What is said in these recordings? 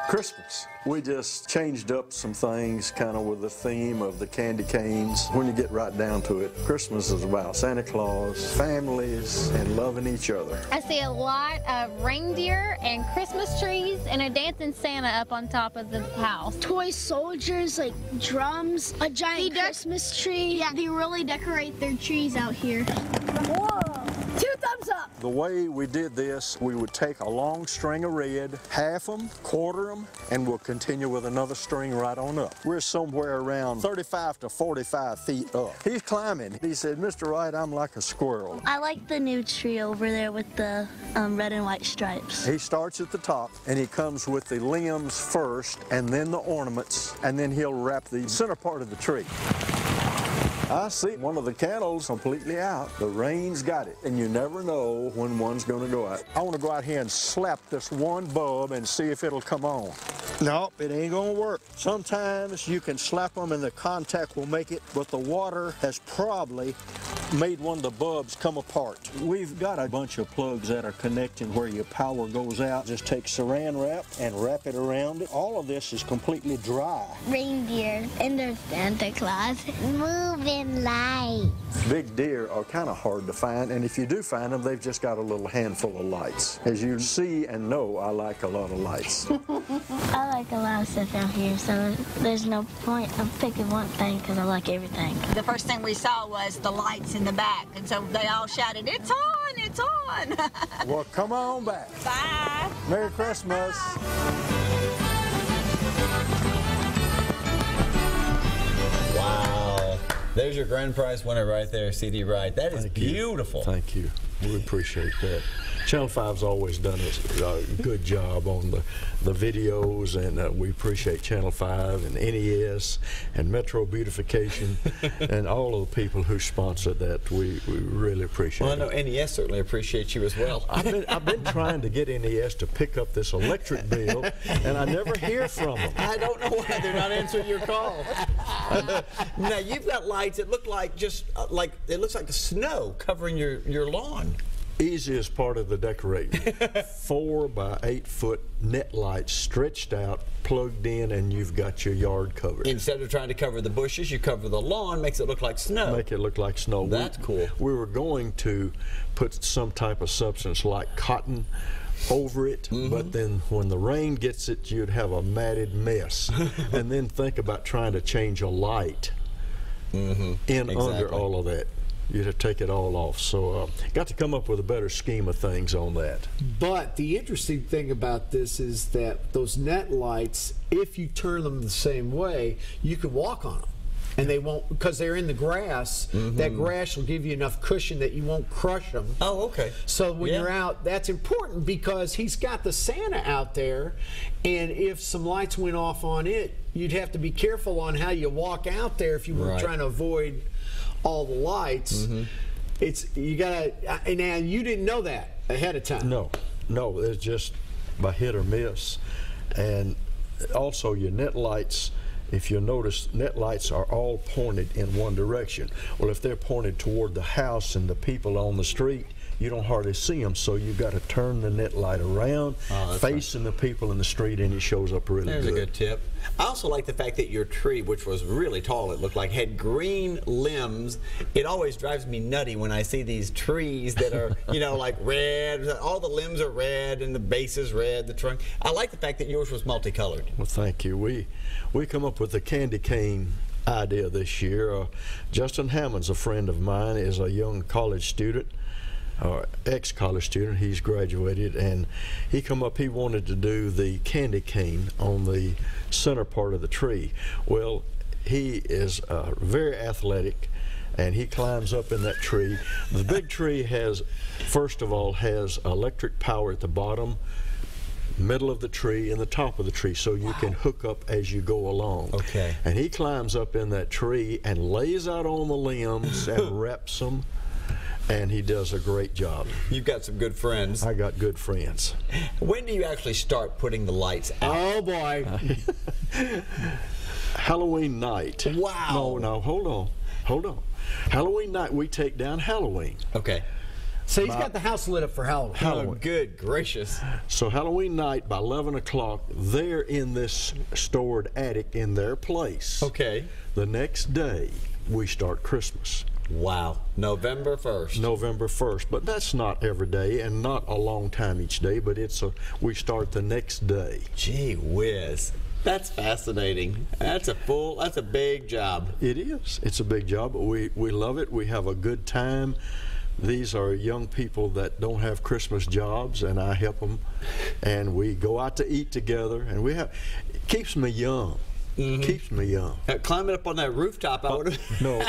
Christmas. We just changed up some things kind of with the theme of the candy canes. When you get right down to it, Christmas is about Santa Claus, families, and loving each other. I see a lot of reindeer and Christmas trees and a dancing Santa up on top of the house. Toy soldiers, like drums, a giant Christmas tree. Yeah, they really decorate their trees out here. Whoa! 2 thumbs up! The way we did this, we would take a long string of red, half them, quarter them, and we'll continue with another string right on up. We're somewhere around 35 to 45 feet up. He's climbing. He said, Mr. Wright, I'm like a squirrel. I like the new tree over there with the red and white stripes. He starts at the top, and he comes with the limbs first, and then the ornaments, and then he'll wrap the center part of the tree. I see one of the candles completely out. The rain's got it, and you never know when one's going to go out. I want to go out here and slap this one bulb and see if it'll come on. Nope, it ain't going to work. Sometimes you can slap them and the contact will make it, but the water has probably made one of the bulbs come apart. We've got a bunch of plugs that are connecting where your power goes out. Just take saran wrap and wrap it around it. All of this is completely dry. Reindeer and their Santa Claus. Moving lights. Big deer are kind of hard to find, and if you do find them, they've just got a little handful of lights. As you see and know, I like a lot of lights. I like a lot of stuff out here, so there's no point of picking one thing because I like everything. The first thing we saw was the lights in the back, and so they all shouted, "It's on! It's on!" Well, come on back. Bye. Merry Christmas. Wow. There's your grand prize winner right there, C.D. Wright. That is beautiful. Thank you. We appreciate that. Channel 5's always done a good job on the videos, and we appreciate Channel 5 and NES and Metro Beautification and all of the people who sponsored that. We really appreciate it. Well, I know NES certainly appreciates you as well. I've been trying to get NES to pick up this electric bill, and I never hear from them. I don't know why they're not answering your call. Now, you've got lights that look like it looks like the snow covering your lawn. Easiest part of the decorating. 4 by 8 foot net lights stretched out, plugged in, and you've got your yard covered. Instead of trying to cover the bushes, you cover the lawn, makes it look like snow. Make it look like snow. That's cool. We were going to put some type of substance like cotton over it, but then when the rain gets it, you'd have a matted mess. And then think about trying to change a light under all of that. You'd have to take it all off. So got to come up with a better scheme of things on that. But the interesting thing about this is that those net lights, if you turn them the same way, you can walk on them. And they won't, because they're in the grass, that grass will give you enough cushion that you won't crush them. Oh, okay. So when you're out, that's important because he's got the Santa out there, and if some lights went off on it, you'd have to be careful on how you walk out there if you were trying to avoid all the lights. You gotta, now you didn't know that ahead of time. No, it's just by hit or miss. And also your net lights, if you notice, net lights are all pointed in one direction. Well, if they're pointed toward the house and the people on the street, you don't hardly see them, so you've got to turn the net light around, facing the people in the street, and it shows up really good. There's a good tip. I also like the fact that your tree, which was really tall, it looked like, had green limbs. It always drives me nutty when I see these trees that are, you know, like red. All the limbs are red, and the base is red, the trunk. I like the fact that yours was multicolored. Well, thank you. We come up with the candy cane idea this year. Justin Hammond's a friend of mine, is a young college student, or ex-college student. He's graduated, and he wanted to do the candy cane on the center part of the tree. Well, he is very athletic, and he climbs up in that tree. The big tree first of all has electric power at the bottom, middle of the tree, and the top of the tree, so you can hook up as you go along. Okay. And he climbs up in that tree and lays out on the limbs and wraps them, and he does a great job. You've got some good friends. I got good friends. When do you actually start putting the lights out? Oh boy. Halloween night. Wow. No, hold on. Halloween night, we take down Halloween. Okay. So he's got the house lit up for Halloween. Oh, good gracious. So Halloween night by 11 o'clock, they're in this stored attic in their place. Okay. The next day, we start Christmas. Wow. November 1st. November 1st, but that's not every day and not a long time each day, but we start the next day. Gee whiz. That's fascinating. That's a big job. It is. It's a big job, but we love it. We have a good time. These are young people that don't have Christmas jobs, and I help them. And we go out to eat together, and it keeps me young. Keeps me young. Climbing up on that rooftop, I would have. No,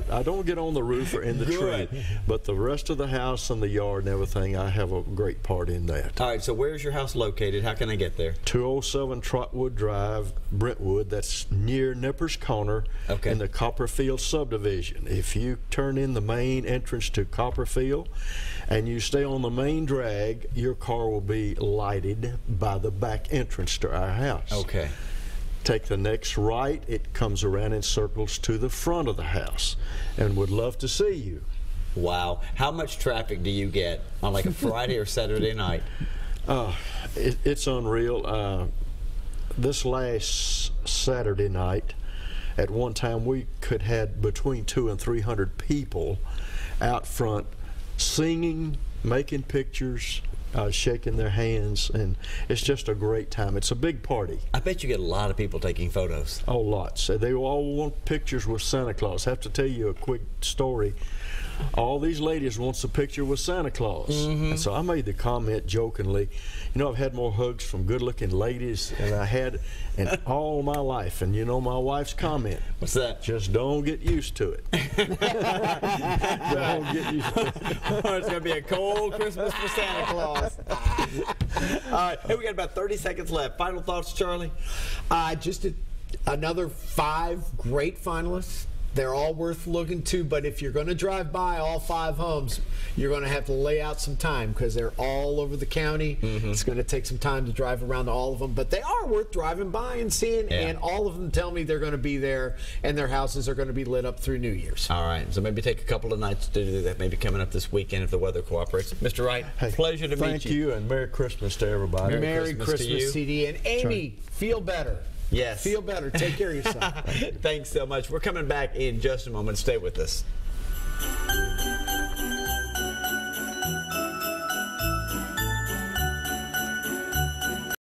I don't get on the roof or in the tree. But the rest of the house and the yard and everything, I have a great part in that. All right, so where's your house located? How can I get there? 207 Trotwood Drive, Brentwood. That's near Nippers Corner in the Copperfield subdivision. If you turn in the main entrance to Copperfield and you stay on the main drag, your car will be lighted by the back entrance to our house. Okay. Take the next right, it comes around in circles to the front of the house, and would love to see you. Wow. How much traffic do you get on like a Friday or Saturday night? It's unreal. This last Saturday night, at one time we could have between 200 and 300 people out front singing, making pictures, shaking their hands, and it's just a great time. It's a big party. I bet you get a lot of people taking photos. Oh, lots. They all want pictures with Santa Claus. I have to tell you a quick story. All these ladies wants a picture with Santa Claus. And so I made the comment jokingly, you know, I've had more hugs from good-looking ladies than I had in all my life. And you know my wife's comment. What's that? Just don't get used to it. Don't get used to it. It's going to be a cold Christmas for Santa Claus. All right, hey, we got about 30 seconds left. Final thoughts, Charlie? Just another 5 great finalists. They're all worth looking to, but if you're going to drive by all 5 homes, you're going to have to lay out some time because they're all over the county. It's going to take some time to drive around to all of them, but they are worth driving by and seeing, and all of them tell me they're going to be there, and their houses are going to be lit up through New Year's. All right, so maybe take a couple of nights to do that, maybe coming up this weekend if the weather cooperates. Mr. Wright, pleasure to meet you. Thank you, and Merry Christmas to everybody. Merry Christmas to you. CD. And Amy, feel better. Yes. Feel better. Take care of yourself. Thanks so much. We're coming back in just a moment. Stay with us.